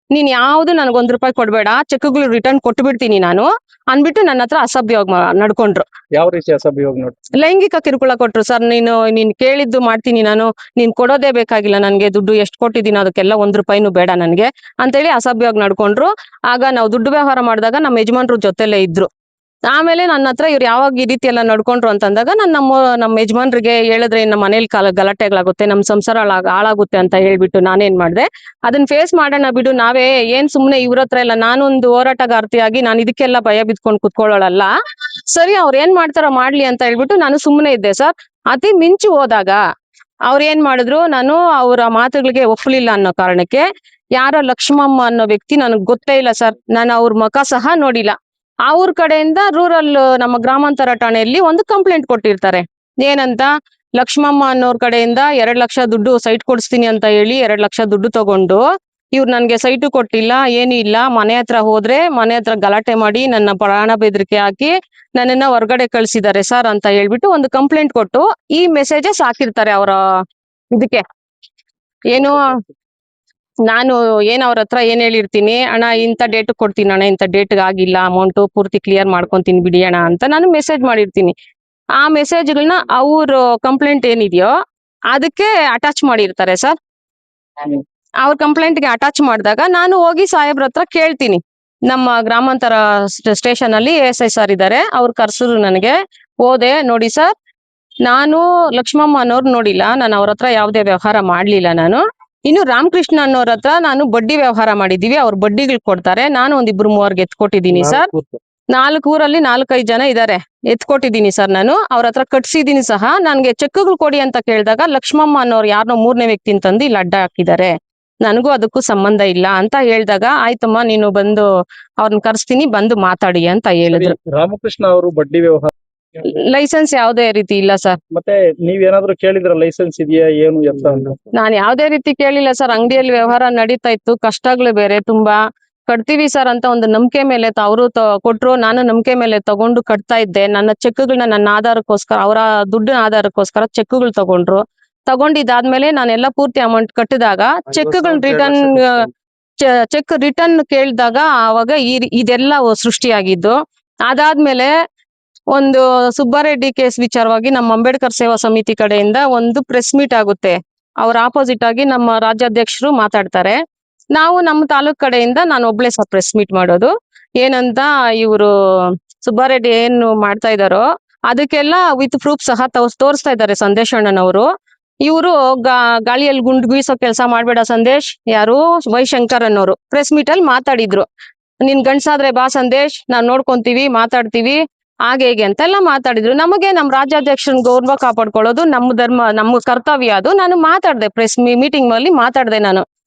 ನೀನ್ ಯಾವ್ದು ನನಗೆ 1 ರೂಪಾಯಿ ಕೊಡ್ಬೇಡ, ಚೆಕ್ಗಳು ರಿಟರ್ನ್ ಕೊಟ್ಬಿಡ್ತೀನಿ ನಾನು ಅನ್ಬಿಟ್ಟು ನನ್ನ ಹತ್ರ ಅಸಭ್ಯವಾಗಿ ನಡ್ಕೊಂಡ್ರು. ಯಾವ ರೀತಿ ಅಸಭ್ಯವಾಗಿ ನೋಡಿ? ಲೈಂಗಿಕ ಕಿರುಕುಳ ಕೊಟ್ರು ಸರ್. ನೀನ್ ಕೇಳಿದ್ದು ಮಾಡ್ತೀನಿ ನಾನು, ನೀನ್ ಕೊಡೋದೇ ಬೇಕಾಗಿಲ್ಲ ನನ್ಗೆ, ದುಡ್ಡು ಎಷ್ಟು ಕೊಟ್ಟಿದ್ದೀನಿ ಅದಕ್ಕೆಲ್ಲ 1 ರೂಪಾಯಿನೂ ಬೇಡ ನನ್ಗೆ ಅಂತೇಳಿ ಅಸಭ್ಯವಾಗಿ ನಡ್ಕೊಂಡ್ರು. ಆಗ ನಾವು ದುಡ್ಡು ವ್ಯವಹಾರ ಮಾಡಿದಾಗ ನಮ್ಮ ಯಜಮಾನ್ರು ಜೊತೆಲೇ ಇದ್ರು. ಆಮೇಲೆ ನನ್ನ ಹತ್ರ ಇವ್ರು ಯಾವಾಗ ಈ ರೀತಿ ಎಲ್ಲ ನಡ್ಕೊಂಡ್ರು ಅಂತಂದಾಗ ನಮ್ಮ ಯಜಮಾನ್ರಿಗೆ ಹೇಳಿದ್ರೆ ನಮ್ಮ ಮನೇಲಿ ಗಲಾಟೆಗಳಾಗುತ್ತೆ, ನಮ್ಮ ಸಂಸಾರ ಹಾಳಾಗುತ್ತೆ ಅಂತ ಹೇಳ್ಬಿಟ್ಟು ನಾನೇನ್ ಮಾಡ್ದೆ, ಅದನ್ನ ಫೇಸ್ ಮಾಡೋಣ ಬಿಡು, ನಾವೇ ಏನ್ ಸುಮ್ನೆ ಇವ್ರ ಹತ್ರ ಎಲ್ಲ ನಾನೊಂದು ಹೋರಾಟಗಾರ್ತಿಯಾಗಿ ನಾನು ಇದಕ್ಕೆಲ್ಲ ಭಯ ಬಿದ್ಕೊಂಡು ಕುತ್ಕೊಳ್ಳೋಳಲ್ಲ, ಸರಿ ಅವ್ರ ಏನ್ ಮಾಡ್ತಾರೋ ಮಾಡ್ಲಿ ಅಂತ ಹೇಳ್ಬಿಟ್ಟು ನಾನು ಸುಮ್ಮನೆ ಇದ್ದೆ ಸರ್. ಅತಿ ಮಿಂಚು ಹೋದಾಗ ಅವ್ರ ಏನ್ ಮಾಡಿದ್ರು, ನಾನು ಅವರ ಮಾತುಗಳಿಗೆ ಒಪ್ಪಲಿಲ್ಲ ಅನ್ನೋ ಕಾರಣಕ್ಕೆ ಯಾರೋ ಲಕ್ಷ್ಮಮ್ಮ ಅನ್ನೋ ವ್ಯಕ್ತಿ, ನನಗೆ ಗೊತ್ತೇ ಇಲ್ಲ ಸರ್, ನಾನು ಅವ್ರ ಮುಖ ಸಹ ನೋಡಿಲ್ಲ. ಅವ್ರ ಕಡೆಯಿಂದ ರೂರಲ್ ನಮ್ಮ ಗ್ರಾಮಾಂತರ ಠಾಣೆಯಲ್ಲಿ ಒಂದು ಕಂಪ್ಲೇಂಟ್ ಕೊಟ್ಟಿರ್ತಾರೆ. ಏನಂತ, ಲಕ್ಷ್ಮಮ್ಮ ಅನ್ನೋರ್ ಕಡೆಯಿಂದ 2 ಲಕ್ಷ ದುಡ್ಡು ಸೈಟ್ ಕೊಡಿಸ್ತೀನಿ ಅಂತ ಹೇಳಿ 2 ಲಕ್ಷ ದುಡ್ಡು ತಗೊಂಡು ಇವ್ರು ನನ್ಗೆ ಸೈಟು ಕೊಟ್ಟಿಲ್ಲ, ಏನೂ ಇಲ್ಲ, ಮನೆ ಹತ್ರ ಹೋದ್ರೆ ಮನೆ ಹತ್ರ ಗಲಾಟೆ ಮಾಡಿ ನನ್ನ ಪ್ರಾಣ ಬೆದರಿಕೆ ಹಾಕಿ ನನ್ನನ್ನ ಹೊರಗಡೆ ಕಳ್ಸಿದ್ದಾರೆ ಸರ್ ಅಂತ ಹೇಳ್ಬಿಟ್ಟು ಒಂದು ಕಂಪ್ಲೇಂಟ್ ಕೊಟ್ಟು ಈ ಮೆಸೇಜಸ್ ಹಾಕಿರ್ತಾರೆ ಅವರ ಇದಕ್ಕೆ. ಏನು ನಾನು ಅವ್ರ ಹತ್ರ ಏನ್ ಹೇಳಿರ್ತೀನಿ, ಅಣ್ಣ ಇಂಥ ಡೇಟ್ ಕೊಡ್ತೀನಿ ಅಣ್ಣ, ಇಂಥ ಡೇಟ್ ಆಗಿಲ್ಲ, ಅಮೌಂಟ್ ಪೂರ್ತಿ ಕ್ಲಿಯರ್ ಮಾಡ್ಕೊಂತೀನಿ ಬಿಡಿ ಅಣ್ಣ ಅಂತ ನಾನು ಮೆಸೇಜ್ ಮಾಡಿರ್ತೀನಿ. ಆ ಮೆಸೇಜ್ಗಳನ್ನ ಅವ್ರ ಕಂಪ್ಲೇಂಟ್ ಏನಿದೆಯೋ ಅದಕ್ಕೆ ಅಟ್ಯಾಚ್ ಮಾಡಿರ್ತಾರೆ ಸರ್. ಅವ್ರ ಕಂಪ್ಲೇಂಟ್ಗೆ ಅಟ್ಯಾಚ್ ಮಾಡಿದಾಗ ನಾನು ಹೋಗಿ ಸಾಹೇಬ್ರ ಹತ್ರ ಕೇಳ್ತೀನಿ. ನಮ್ಮ ಗ್ರಾಮಾಂತರ ಸ್ಟೇಷನ್ ಅಲ್ಲಿ ASI ಸರ್ ಇದ್ದಾರೆ, ಅವ್ರು ಕರ್ಸಿದ್ರು ನನಗೆ. ಹೋದೆ, ನೋಡಿ ಸರ್ ನಾನು ಲಕ್ಷ್ಮಮ್ಮ ಅನ್ನೋರ್ ನೋಡಿಲ್ಲ, ನಾನು ಅವ್ರ ಹತ್ರ ಯಾವುದೇ ವ್ಯವಹಾರ ಮಾಡ್ಲಿಲ್ಲ ನಾನು. ಇನ್ನು ರಾಮಕೃಷ್ಣ ಅನ್ನೋರ ಹತ್ರ ನಾನು ಬಡ್ಡಿ ವ್ಯವಹಾರ ಮಾಡಿದೀವಿ, ಅವ್ರು ಬಡ್ಡಿಗಳು ಕೊಡ್ತಾರೆ. ನಾನು ಒಂದ್ ಇಬ್ರು ಮೂವರ್ಗೆ ಎತ್ಕೊಟ್ಟಿದ್ದೀನಿ ಸರ್. 4 ಊರಲ್ಲಿ 4-5 ಜನ ಇದಾರೆ, ಎತ್ಕೊಟ್ಟಿದ್ದೀನಿ ಸರ್. ನಾನು ಅವ್ರ ಹತ್ರ ಕಟ್ಸಿದೀನಿ ಸಹ. ನನ್ಗೆ ಚೆಕ್ಗಳು ಕೊಡಿ ಅಂತ ಕೇಳಿದಾಗ ಲಕ್ಷ್ಮಮ್ಮ ಅನ್ನೋರು ಯಾರನ್ನೋ 3ನೇ ವ್ಯಕ್ತಿ ತಂದು ಇಲ್ಲಿ ಅಡ್ಡ ಹಾಕಿದ್ದಾರೆ, ನನಗೂ ಅದಕ್ಕೂ ಸಂಬಂಧ ಇಲ್ಲ ಅಂತ ಹೇಳಿದಾಗ, ಆಯ್ತಮ್ಮ ನೀನು ಬಂದು ಅವ್ರನ್ನ ಕರೆಸ್ತೀನಿ, ಬಂದು ಮಾತಾಡಿ ಅಂತ ಹೇಳಿದ್ರು. ರಾಮಕೃಷ್ಣ ಅವರು ಬಡ್ಡಿ ವ್ಯವಹಾರ ಲೈಸೆನ್ಸ್ ಯಾವುದೇ ರೀತಿ ಇಲ್ಲ ಸರ್. ಮತ್ತೆ ನೀವೇನಾದ್ರೂ ಕೇಳಿದ್ರ ಲೈಸೆನ್ಸ್ ಇದೆಯಾ ಏನು ಅಂತ? ನಾನು ಯಾವುದೇ ರೀತಿ ಕೇಳಿಲ್ಲ ಸರ್. ಅಂಗಡಿಯಲ್ಲಿ ವ್ಯವಹಾರ ನಡೀತಾ ಇತ್ತು, ಕಷ್ಟಗಳು ಬೇರೆ ತುಂಬಾ. ಕಟ್ತೀವಿ ಸರ್ ಅಂತ ಒಂದು ನಂಬಿಕೆ ಮೇಲೆ ಅವರು ಕೊಟ್ರು, ನಾನು ನಂಬಿಕೆ ಮೇಲೆ ತಗೊಂಡು ಕಟ್ತಾ ಇದ್ದೆ. ನನ್ನ ಚೆಕ್ಗಳನ್ನ ನನ್ನ ಆಧಾರಕ್ಕೋಸ್ಕರ, ಅವರ ದುಡ್ಡಿನ ಆಧಾರಕ್ಕೋಸ್ಕರ ಚೆಕ್ಗಳು ತಗೊಂಡಿದ್ದಾದ್ಮೇಲೆ ನಾನೆಲ್ಲ ಪೂರ್ತಿ ಅಮೌಂಟ್ ಕಟ್ಟಿದಾಗ ಚೆಕ್ ರಿಟರ್ನ್ ಕೇಳಿದಾಗ ಆವಾಗ ಇದೆಲ್ಲ ಸೃಷ್ಟಿಯಾಗಿದ್ದು. ಅದಾದ್ಮೇಲೆ ಒಂದು ಸುಬ್ಬಾರೆಡ್ಡಿ ಕೇಸ್ ವಿಚಾರವಾಗಿ ನಮ್ಮ ಅಂಬೇಡ್ಕರ್ ಸೇವಾ ಸಮಿತಿ ಕಡೆಯಿಂದ ಒಂದು ಪ್ರೆಸ್ ಮೀಟ್ ಆಗುತ್ತೆ. ಅವ್ರ ಆಪೋಸಿಟ್ ಆಗಿ ನಮ್ಮ ರಾಜ್ಯಾಧ್ಯಕ್ಷರು ಮಾತಾಡ್ತಾರೆ. ನಾವು ನಮ್ಮ ತಾಲೂಕ್ ಕಡೆಯಿಂದ ನಾನು ಒಬ್ಳೆ ಸಹ ಪ್ರೆಸ್ ಮೀಟ್ ಮಾಡೋದು. ಏನಂತ ಇವರು ಸುಬ್ಬಾರೆಡ್ಡಿ ಏನು ಮಾಡ್ತಾ ಇದಾರೋ ಅದಕ್ಕೆಲ್ಲ ವಿತ್ ಪ್ರೂಫ್ ಸಹ ತೋರಿಸ್ತಾ ಇದ್ದಾರೆ ಸಂದೇಶ್ ಅಣ್ಣನವರು. ಇವರು ಗಾಳಿಯಲ್ಲಿ ಗುಂಡು ಬೀಸೋ ಕೆಲಸ ಮಾಡ್ಬೇಡ ಸಂದೇಶ್, ಯಾರು ವೈಶಂಕರ್ ಅನ್ನೋರು ಪ್ರೆಸ್ ಮೀಟ್ ಅಲ್ಲಿ ಮಾತಾಡಿದ್ರು. ನಿನ್ ಗಂಡ್ಸಾದ್ರೆ ಬಾ ಸಂದೇಶ್, ನಾವ್ ನೋಡ್ಕೊಂತೀವಿ, ಮಾತಾಡ್ತೀವಿ, ಹಾಗೆ ಹೇಗೆ ಅಂತೆಲ್ಲ ಮಾತಾಡಿದ್ರು. ನಮಗೆ ನಮ್ಮ ರಾಜ್ಯಾಧ್ಯಕ್ಷರನ್ನ ಗೌರವ ಕಾಪಾಡ್ಕೊಳ್ಳೋದು ನಮ್ಮ ಧರ್ಮ, ನಮ್ಮ ಕರ್ತವ್ಯ ಅದು. ನಾನು ಮಾತಾಡ್ದೆ, ಪ್ರೆಸ್ ಮೀಟಿಂಗ್ ಅಲ್ಲಿ ಮಾತಾಡ್ದೆ. ನಾನು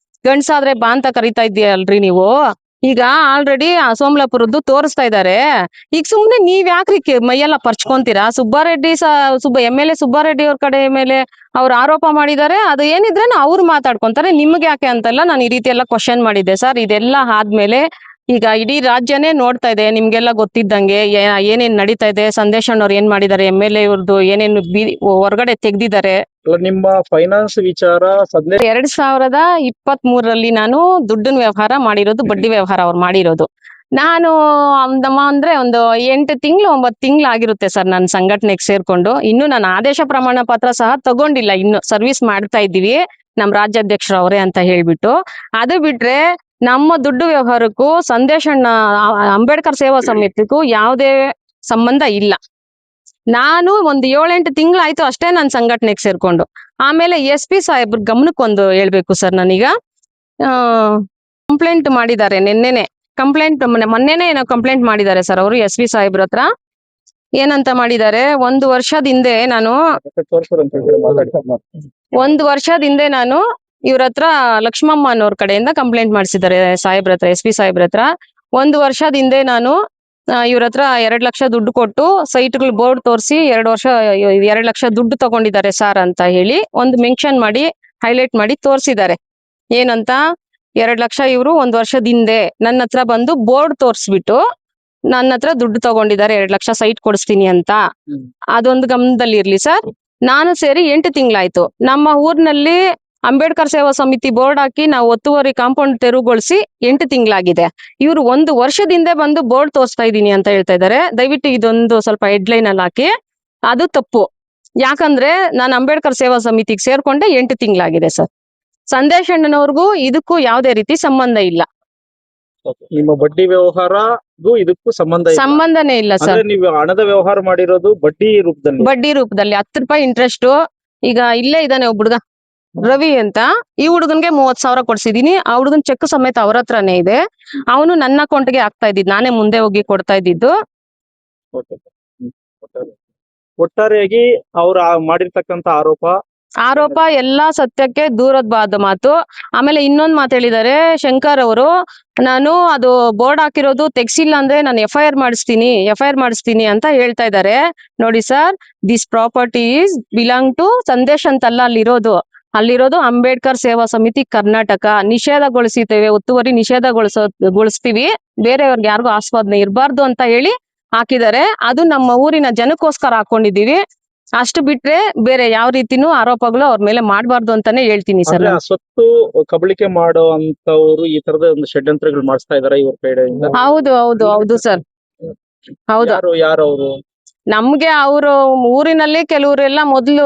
ಗಂಡ್ಸಾದ್ರೆ ಬಾ ಅಂತ ಕರಿತಾ ಇದ್ದೀಯಲ್ರಿ ನೀವು, ಈಗ ಆಲ್ರೆಡಿ ಸೋಮಲಾಪುರದ್ದು ತೋರಿಸ್ತಾ ಇದ್ದಾರೆ, ಈಗ ಸುಮ್ನೆ ನೀವ್ ಯಾಕ್ರಿ ಮೈಯೆಲ್ಲ ಪರ್ಚ್ಕೊಂತೀರಾ? ಸುಬ್ಬಾರೆಡ್ಡಿ MLA ಸುಬ್ಬಾರೆಡ್ಡಿ ಅವ್ರ ಕಡೆ ಮೇಲೆ ಅವ್ರು ಆರೋಪ ಮಾಡಿದ್ದಾರೆ, ಅದು ಏನಿದ್ರೇನು ಅವ್ರು ಮಾತಾಡ್ಕೊಂತಾರೆ, ನಿಮ್ಗೆ ಯಾಕೆ ಅಂತೆಲ್ಲ ನಾನು ಈ ರೀತಿ ಎಲ್ಲ ಕ್ವಶನ್ ಮಾಡಿದ್ದೆ ಸರ್. ಇದೆಲ್ಲ ಆದ್ಮೇಲೆ ಈಗ ಇಡೀ ರಾಜ್ಯನೇ ನೋಡ್ತಾ ಇದೆ, ನಿಮ್ಗೆಲ್ಲ ಗೊತ್ತಿದ್ದಂಗೆ ಏನೇನ್ ನಡೀತಾ ಇದೆ. ಸಂದೇಶ್ ಅಣ್ಣವ್ರು ಏನ್ ಮಾಡಿದ್ದಾರೆ, MLA ಇವ್ರದ್ದು ಏನೇನು ಹೊರಗಡೆ ತೆಗ್ದಿದ್ದಾರೆ. ನಿಮ್ಮ ಫೈನಾನ್ಸ್ ವಿಚಾರ 2023ರಲ್ಲಿ ನಾನು ದುಡ್ಡಿನ ವ್ಯವಹಾರ ಮಾಡಿರೋದು, ಬಡ್ಡಿ ವ್ಯವಹಾರ ಅವ್ರು ಮಾಡಿರೋದು. ನಾನು ಅಂದ್ರೆ ಒಂದು 8 ತಿಂಗಳು 9 ತಿಂಗಳು ಆಗಿರುತ್ತೆ ಸರ್ ನನ್ನ ಸಂಘಟನೆಗೆ ಸೇರ್ಕೊಂಡು. ಇನ್ನು ನಾನು ಆದೇಶ ಪ್ರಮಾಣ ಪತ್ರ ಸಹ ತಗೊಂಡಿಲ್ಲ, ಇನ್ನು ಸರ್ವಿಸ್ ಮಾಡ್ತಾ ಇದ್ದೀವಿ ನಮ್ ರಾಜ್ಯಾಧ್ಯಕ್ಷರು ಅವರೇ ಅಂತ ಹೇಳ್ಬಿಟ್ಟು. ಅದು ಬಿಟ್ರೆ ನಮ್ಮ ದುಡ್ಡು ವ್ಯವಹಾರಕ್ಕೂ ಸಂದೇಶ್ ಅಣ್ಣ ಅಂಬೇಡ್ಕರ್ ಸೇವಾ ಸಮಿತಿಗೂ ಯಾವುದೇ ಸಂಬಂಧ ಇಲ್ಲ. ನಾನು ಒಂದು 7-8 ತಿಂಗಳಾಯ್ತು ಅಷ್ಟೇ ನನ್ನ ಸಂಘಟನೆಗೆ ಸೇರ್ಕೊಂಡು. ಆಮೇಲೆ SP ಸಾಹೇಬ್ರ ಗಮನಕ್ಕೊಂದು ಹೇಳ್ಬೇಕು ಸರ್. ನಾನೀಗ ಕಂಪ್ಲೇಂಟ್ ಮಾಡಿದ್ದಾರೆ, ಮೊನ್ನೆನೆ ಏನೋ ಕಂಪ್ಲೇಂಟ್ ಮಾಡಿದ್ದಾರೆ ಸರ್ ಅವರು SP ಸಾಹೇಬ್ರ ಹತ್ರ. ಏನಂತ ಮಾಡಿದ್ದಾರೆ, 1 ವರ್ಷದ ಹಿಂದೆ ನಾನು ಇವ್ರ ಹತ್ರ ಲಕ್ಷ್ಮಮ್ಮ ಅನ್ನೋರ್ ಕಡೆಯಿಂದ ಕಂಪ್ಲೇಂಟ್ ಮಾಡಿಸಿದ್ದಾರೆ ಸಾಹೇಬ್ರ ಹತ್ರ, SP ಸಾಹೇಬ್ರ ಹತ್ರ. 1 ವರ್ಷದ ಹಿಂದೆ ನಾನು ಇವ್ರ ಹತ್ರ 2 ಲಕ್ಷ ದುಡ್ಡು ಕೊಟ್ಟು ಸೈಟ್ಗಳು ಬೋರ್ಡ್ ತೋರಿಸಿ 2 ಲಕ್ಷ ದುಡ್ಡು ತಗೊಂಡಿದ್ದಾರೆ ಸರ್ ಅಂತ ಹೇಳಿ ಒಂದು ಮೆನ್ಷನ್ ಮಾಡಿ ಹೈಲೈಟ್ ಮಾಡಿ ತೋರಿಸಿದ್ದಾರೆ. ಏನಂತ 2 ಲಕ್ಷ ಇವರು 1 ವರ್ಷದ ಹಿಂದೆ ನನ್ನ ಹತ್ರ ಬಂದು ಬೋರ್ಡ್ ತೋರಿಸ್ಬಿಟ್ಟು ನನ್ನ ಹತ್ರ ದುಡ್ಡು ತಗೊಂಡಿದ್ದಾರೆ, 2 ಲಕ್ಷ ಸೈಟ್ ಕೊಡಿಸ್ತೀನಿ ಅಂತ. ಅದೊಂದು ಗಮನದಲ್ಲಿ ಇರ್ಲಿ ಸರ್. ನಾನು ಸೇರಿ 8 ತಿಂಗಳಾಯ್ತು. ನಮ್ಮ ಊರಿನಲ್ಲಿ ಅಂಬೇಡ್ಕರ್ ಸೇವಾ ಸಮಿತಿ ಬೋರ್ಡ್ ಹಾಕಿ ನಾವು ಒತ್ತುವರಿ ಕಾಂಪೌಂಡ್ ತೆರವುಗೊಳಿಸಿ 8 ತಿಂಗಳಾಗಿದೆ. ಇವರು 1 ವರ್ಷದಿಂದ ಬಂದು ಬೋರ್ಡ್ ತೋರಿಸ್ತಾ ಇದ್ದೀನಿ ಅಂತ ಹೇಳ್ತಾ ಇದ್ದಾರೆ. ದಯವಿಟ್ಟು ಇದೊಂದು ಸ್ವಲ್ಪ ಹೆಡ್ಲೈನ್ ಅಲ್ಲಿ ಹಾಕಿ. ಅದು ತಪ್ಪು. ಯಾಕಂದ್ರೆ ನಾನು ಅಂಬೇಡ್ಕರ್ ಸೇವಾ ಸಮಿತಿಗೆ ಸೇರ್ಕೊಂಡೆ 8 ತಿಂಗಳಾಗಿದೆ ಸರ್. ಸಂದೇಶ್ ಅಣ್ಣನವ್ರಿಗೂ ಇದಕ್ಕೂ ಯಾವುದೇ ರೀತಿ ಸಂಬಂಧ ಇಲ್ಲ. ನಿಮ್ಮ ಬಡ್ಡಿ ವ್ಯವಹಾರಗೂ ಇದಕ್ಕೂ ಸಂಬಂಧನೇ ಇಲ್ಲ ಸರ್. ನೀವು ಹಣದ ವ್ಯವಹಾರ ಮಾಡಿರೋದು ಬಡ್ಡಿ ರೂಪದಲ್ಲಿ 10 ರೂಪಾಯಿ ಇಂಟ್ರೆಸ್ಟ್. ಈಗ ಇಲ್ಲೇ ಇದ್ದಾನೆ ಒಬ್ಬ ಹುಡುಗ ರವಿ ಅಂತ, ಈ ಹುಡುಗನ್ಗೆ 30,000 ಕೊಡ್ಸಿದೀನಿ. ಆ ಹುಡುಗನ್ ಚೆಕ್ ಸಮೇತ ಅವ್ರ ಹತ್ರನೇ ಇದೆ. ಅವನು ನನ್ನ ಅಕೌಂಟ್ಗೆ ಹಾಕ್ತಾ ಇದ್ದಿದ್ದು, ನಾನೇ ಮುಂದೆ ಹೋಗಿ ಕೊಡ್ತಾ ಇದ್ದಿದ್ದು. ಒಟ್ಟಾರೆಯಾಗಿ ಅವ್ರು ಮಾಡಿರ್ತಕ್ಕಂತ ಆರೋಪ ಎಲ್ಲಾ ಸತ್ಯಕ್ಕೆ ದೂರದ ಮಾತು. ಆಮೇಲೆ ಇನ್ನೊಂದ್ ಮಾತು ಹೇಳಿದ್ದಾರೆ ಶಂಕರ್ ಅವರು, ನಾನು ಅದು ಬೋರ್ಡ್ ಹಾಕಿರೋದು ತೆಗ್ಸಿಲ್ಲ ಅಂದ್ರೆ ನಾನು FIR ಮಾಡಿಸ್ತೀನಿ ಅಂತ ಹೇಳ್ತಾ ಇದ್ದಾರೆ. ನೋಡಿ sir, this property is belong to Sandesh ಅಂತಲ್ಲ ಅಲ್ಲಿರೋದು ಅಂಬೇಡ್ಕರ್ ಸೇವಾ ಸಮಿತಿ ಕರ್ನಾಟಕ. ನಿಷೇಧಗೊಳಿಸುತ್ತೇವೆ, ಒತ್ತುವರಿ ನಿಷೇಧಗೊಳಿಸ್ತೀವಿ, ಬೇರೆಯವ್ರಿಗೆ ಯಾರಿಗೂ ಆಸ್ವಾದನೆ ಇರಬಾರ್ದು ಅಂತ ಹೇಳಿ ಹಾಕಿದ್ದಾರೆ. ಅದು ನಮ್ಮ ಊರಿನ ಜನಕ್ಕೋಸ್ಕರ ಹಾಕೊಂಡಿದೀವಿ. ಅಷ್ಟು ಬಿಟ್ರೆ ಬೇರೆ ಯಾವ ರೀತಿನೂ ಆರೋಪಗಳು ಅವ್ರ ಮೇಲೆ ಮಾಡಬಾರ್ದು ಅಂತಾನೆ ಹೇಳ್ತೀನಿ ಸರ್. ಸ್ವತ್ತು ಕಬಳಿಕೆ ಮಾಡೋ ಅಂತವ್ರು ಈ ತರದ ಒಂದು ಷಡ್ಯಂತ್ರಗಳು ಮಾಡಿಸ್ತಾ ಇದಾರೆ ಇವ್ರ ಕಡೆಯಿಂದ? ಹೌದು ಸರ್, ಹೌದು. ಯಾರು ನಮ್ಗೆ ಅವರು ಊರಿನಲ್ಲಿ ಕೆಲವರೆಲ್ಲ ಮೊದಲು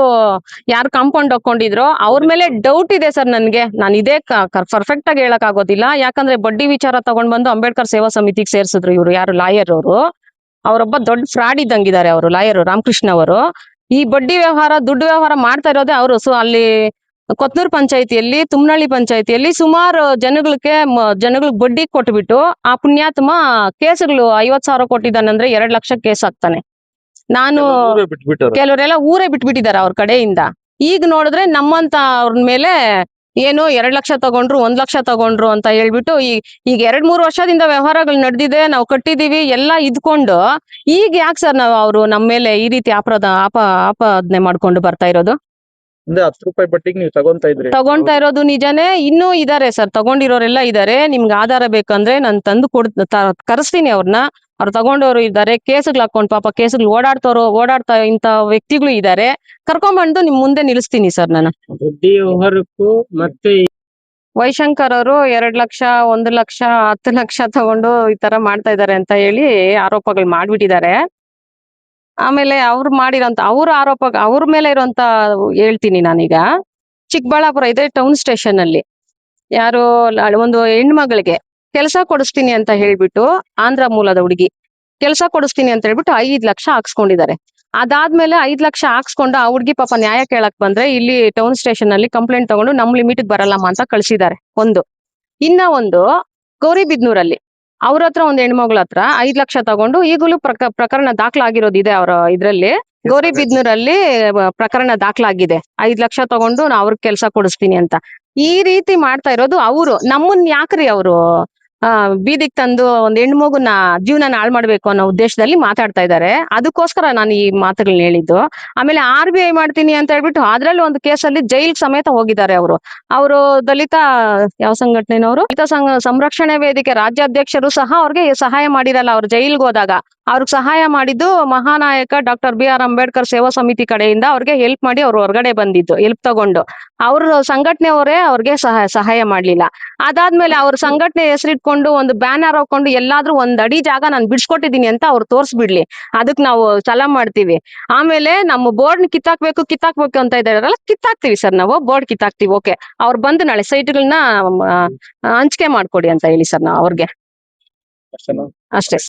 ಯಾರು ಕಾಂಪೌಂಡ್ ಹಾಕೊಂಡಿದ್ರು ಅವ್ರ ಮೇಲೆ ಡೌಟ್ ಇದೆ ಸರ್ ನನ್ಗೆ. ನಾನು ಇದೇ ಪರ್ಫೆಕ್ಟ್ ಆಗಿ ಹೇಳಕ್ ಆಗೋದಿಲ್ಲ. ಯಾಕಂದ್ರೆ ಬಡ್ಡಿ ವಿಚಾರ ತಗೊಂಡ್ ಬಂದು ಅಂಬೇಡ್ಕರ್ ಸೇವಾ ಸಮಿತಿಗೆ ಸೇರ್ಸಿದ್ರು ಇವ್ರು, ಯಾರು ಲಾಯರ್ ಅವರು. ಅವರೊಬ್ಬ ದೊಡ್ಡ ಫ್ರಾಡ್ ಇದ್ದಂಗಿದ್ದಾರೆ ಅವರು ಲಾಯರ್ ರಾಮಕೃಷ್ಣ ಅವರು. ಈ ಬಡ್ಡಿ ವ್ಯವಹಾರ ದುಡ್ಡು ವ್ಯವಹಾರ ಮಾಡ್ತಾ ಇರೋದೇ ಅವರು. ಸೊ ಅಲ್ಲಿ ಕೊತ್ನೂರು ಪಂಚಾಯತಿಯಲ್ಲಿ, ತುಮ್ನಹಳ್ಳಿ ಪಂಚಾಯತಿಯಲ್ಲಿ ಸುಮಾರು ಜನಗಳಿಗೆ ಬಡ್ಡಿ ಕೊಟ್ಬಿಟ್ಟು ಆ ಪುಣ್ಯಾತ್ಮ ಕೇಸುಗಳು 50,000 ಕೊಟ್ಟಿದ್ದಾನಂದ್ರೆ 2 ಲಕ್ಷ ಕೇಸ್ ಹಾಕ್ತಾನೆ. ನಾನು ಊರೇ ಬಿಟ್ಬಿಟ್ಟವ್ರೆ. ಕೆಲವರೆಲ್ಲ ಊರೇ ಬಿಟ್ಬಿಟ್ಟಿದ್ದಾರೆ ಅವ್ರ ಕಡೆಯಿಂದ. ಈಗ ನೋಡಿದ್ರೆ ನಮ್ಮಂತ ಅವ್ರ ಮೇಲೆ ಏನು 2 ಲಕ್ಷ ತಗೊಂಡ್ರು, 1 ಲಕ್ಷ ತಗೊಂಡ್ರು ಅಂತ ಹೇಳ್ಬಿಟ್ಟು ಈಗ 2-3 ವರ್ಷದಿಂದ ವ್ಯವಹಾರಗಳು ನಡೆದಿದೆ, ನಾವು ಕಟ್ಟಿದೀವಿ ಎಲ್ಲ ಇದ್ಕೊಂಡು ಈಗ ಯಾಕೆ ಸರ್ ನಾವು ಅವರು ನಮ್ಮ ಮೇಲೆ ಈ ರೀತಿ ಆಪಾದನೆ ಮಾಡ್ಕೊಂಡು ಬರ್ತಾ ಇರೋದು? ಅಂದ್ರೆ 10 ರೂಪಾಯಿ ಬಡ್ಡಿಗೆ ನೀವು ತಗೊಂತಾ ಇದ್ರಿ. ತಗೊಂತಾ ಇರೋದು ನಿಜಾನೇ. ಇನ್ನೂ ಇದಾರೆ ಸರ್, ತಗೊಂಡಿರೋರೆಲ್ಲ ಇದಾರೆ. ನಿಮ್ಗೆ ಆಧಾರ ಬೇಕಂದ್ರೆ ನಾನು ತಂದು ಕರೆಸ್ತೀನಿ ಅವ್ರನ್ನ. ಅವ್ರು ತಗೊಂಡವ್ರು ಇದ್ದಾರೆ, ಕೇಸುಗಳು ಹಾಕೊಂಡು ಪಾಪ ಕೇಸುಗಳು ಓಡಾಡ್ತಾ ಇಂತ ವ್ಯಕ್ತಿಗಳು ಇದ್ದಾರೆ. ಕರ್ಕೊಂಡ್ಬಂದು ನಿಮ್ ಮುಂದೆ ನಿಲ್ಲಿಸ್ತೀನಿ ಸರ್ ನಾನು. ಬಡ್ಡಿ ವ್ಯವಹಾರಕ್ಕೂ ಮತ್ತೆ ವೈಶಂಕರ್ ಅವರು 2 ಲಕ್ಷ, 1 ಲಕ್ಷ, 10 ಲಕ್ಷ ತಗೊಂಡು ಈ ತರ ಮಾಡ್ತಾ ಇದಾರೆ ಅಂತ ಹೇಳಿ ಆರೋಪಗಳು ಮಾಡ್ಬಿಟ್ಟಿದ್ದಾರೆ. ಆಮೇಲೆ ಅವ್ರು ಮಾಡಿರೋಂತ ಅವ್ರ ಮೇಲೆ ಇರೋಂತ ಹೇಳ್ತೀನಿ ನಾನೀಗ. ಚಿಕ್ಕಬಳ್ಳಾಪುರ ಇದೆ ಟೌನ್ ಸ್ಟೇಷನ್ ಅಲ್ಲಿ ಯಾರು ಒಂದು ಹೆಣ್ಮಗಳಿಗೆ ಕೆಲಸ ಕೊಡಿಸ್ತೀನಿ ಅಂತ ಹೇಳ್ಬಿಟ್ಟು, ಆಂಧ್ರ ಮೂಲದ ಹುಡುಗಿ ಕೆಲಸ ಕೊಡಿಸ್ತೀನಿ ಅಂತ ಹೇಳ್ಬಿಟ್ಟು 5 ಲಕ್ಷ ಹಾಕ್ಸ್ಕೊಂಡಿದ್ದಾರೆ. ಅದಾದ್ಮೇಲೆ 5 ಲಕ್ಷ ಹಾಕ್ಸ್ಕೊಂಡು ಆ ಹುಡ್ಗಿ ಪಾಪ ನ್ಯಾಯ ಕೇಳಕ್ ಬಂದ್ರೆ ಇಲ್ಲಿ ಟೌನ್ ಸ್ಟೇಷನ್ ಅಲ್ಲಿ ಕಂಪ್ಲೇಂಟ್ ತಗೊಂಡು ನಮ್ ಲಿಮಿಟ್ ಬರಲ್ಲಮ್ಮ ಅಂತ ಕಳ್ಸಿದ್ದಾರೆ. ಇನ್ನ ಒಂದು ಗೌರಿಬಿದ್ನೂರಲ್ಲಿ ಅವ್ರ ಹತ್ರ ಒಂದು ಹೆಣ್ಮಗಳ ಹತ್ರ 5 ಲಕ್ಷ ತಗೊಂಡು ಈಗಲೂ ಪ್ರಕರಣ ದಾಖಲಾಗಿರೋದು ಇದೆ ಅವರ ಇದ್ರಲ್ಲಿ. ಗೌರಿಬಿದ್ನೂರಲ್ಲಿ ಪ್ರಕರಣ ದಾಖಲಾಗಿದೆ. 5 ಲಕ್ಷ ತಗೊಂಡು ನಾ ಅವ್ರಿಗೆ ಕೆಲಸ ಕೊಡಿಸ್ತೀನಿ ಅಂತ. ಈ ರೀತಿ ಮಾಡ್ತಾ ಇರೋದು ಅವರು. ನಮ್ಮನ್ ಯಾಕ್ರಿ ಅವರು ಬೀದಿಗೆ ತಂದು ಒಂದ್ ಹೆಣ್ಮಗುನ ಜೀವನ ಹಾಳು ಮಾಡ್ಬೇಕು ಅನ್ನೋ ಉದ್ದೇಶದಲ್ಲಿ ಮಾತಾಡ್ತಾ ಇದ್ದಾರೆ. ಅದಕ್ಕೋಸ್ಕರ ನಾನು ಈ ಮಾತುಗಳನ್ನ ಹೇಳಿದ್ದು. ಆಮೇಲೆ RBI ಮಾಡ್ತೀನಿ ಅಂತ ಹೇಳ್ಬಿಟ್ಟು ಅದ್ರಲ್ಲಿ ಒಂದು ಕೇಸಲ್ಲಿ ಜೈಲ್ ಸಮೇತ ಹೋಗಿದ್ದಾರೆ ಅವರು ದಲಿತ ಯಾವ ಸಂಘಟನೆನವರು, ದಲಿತ ಸಂರಕ್ಷಣೆ ವೇದಿಕೆ ರಾಜ್ಯಾಧ್ಯಕ್ಷರು ಸಹ ಅವ್ರಿಗೆ ಸಹಾಯ ಮಾಡಿರಲ್ಲ. ಅವ್ರು ಜೈಲ್ಗೆ ಹೋದಾಗ ಅವ್ರಿಗೆ ಸಹಾಯ ಮಾಡಿದ್ದು ಮಹಾನಾಯಕ ಡಾಕ್ಟರ್ BR ಅಂಬೇಡ್ಕರ್ ಸೇವಾ ಸಮಿತಿ ಕಡೆಯಿಂದ ಅವ್ರಿಗೆ ಹೆಲ್ಪ್ ಮಾಡಿ ಅವ್ರು ಹೊರಗಡೆ ಬಂದಿದ್ದು, ಹೆಲ್ಪ್ ತಗೊಂಡು. ಅವ್ರ ಸಂಘಟನೆಯವರೇ ಅವ್ರಿಗೆ ಸಹಾಯ ಮಾಡ್ಲಿಲ್ಲ. ಅದಾದ್ಮೇಲೆ ಅವ್ರ ಸಂಘಟನೆ ಹೆಸರಿಟ್ಕೊಂಡು ಒಂದು ಬ್ಯಾನರ್ ಹಾಕೊಂಡು ಎಲ್ಲಾದ್ರೂ 1 ಅಡಿ ಜಾಗ ನಾನು ಬಿಡ್ಸ್ಕೊಟ್ಟಿದೀನಿ ಅಂತ ಅವ್ರು ತೋರ್ಸ್ಬಿಡ್ಲಿ, ಅದಕ್ ನಾವು ಸಲಾಂ ಮಾಡ್ತೀವಿ. ಆಮೇಲೆ ನಮ್ಮ ಬೋರ್ಡ್ ಕಿತ್ತಾಕ್ಬೇಕು ಅಂತ ಇದಾರಲ್ಲ, ಕಿತ್ತಾಕ್ತಿವಿ ಸರ್, ನಾವು ಬೋರ್ಡ್ ಕಿತ್ತಾಕ್ತಿವಿ. ಓಕೆ, ಅವ್ರು ಬಂದು ನಾಳೆ ಸೈಟ್ಗಳನ್ನ ಹಂಚಿಕೆ ಮಾಡ್ಕೊಡಿ ಅಂತ ಹೇಳಿ ಸರ್ ನಾವು ಅವ್ರಿಗೆ. ಅಷ್ಟೇನಾ? ಅಷ್ಟೇ.